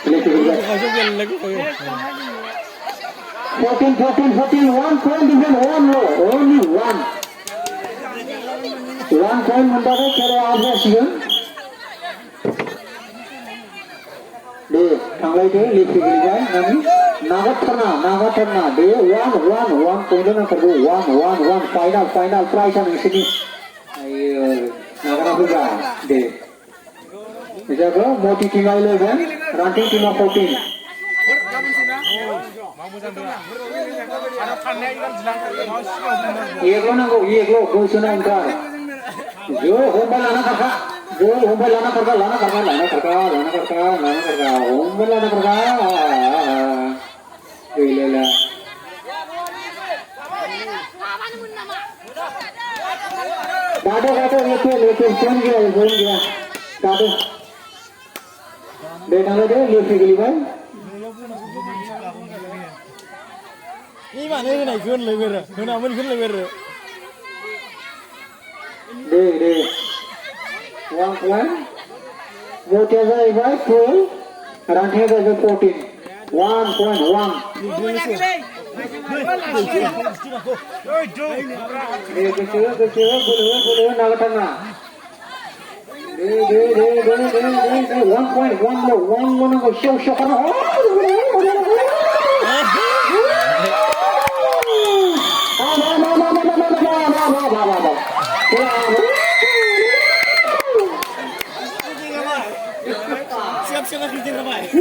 14, 1 point different, one low, only one. 1 point mandare kero aja sigan. De, tanglai de lipi giligan, nami nagatana. De, 1 point na kerja, 1 final prize ang sini. Ayo, nagana juga. De, jaga moti team 11, ranting team 14. Ye glo go suna entar. Jo hombal lana karka. Hombal lana karka. Hombal lana karka. Lela. Kado leke phone gaya. Kado. De nala de leke gili bhai. Ini mana ini naik gun lebar, gun aman gun lebar. De, 1 point. Vote as I buy 12, ranting as I 14. 1.1. Kecil, nagatana. De, 1.1 lo, 1 lo nang show karena.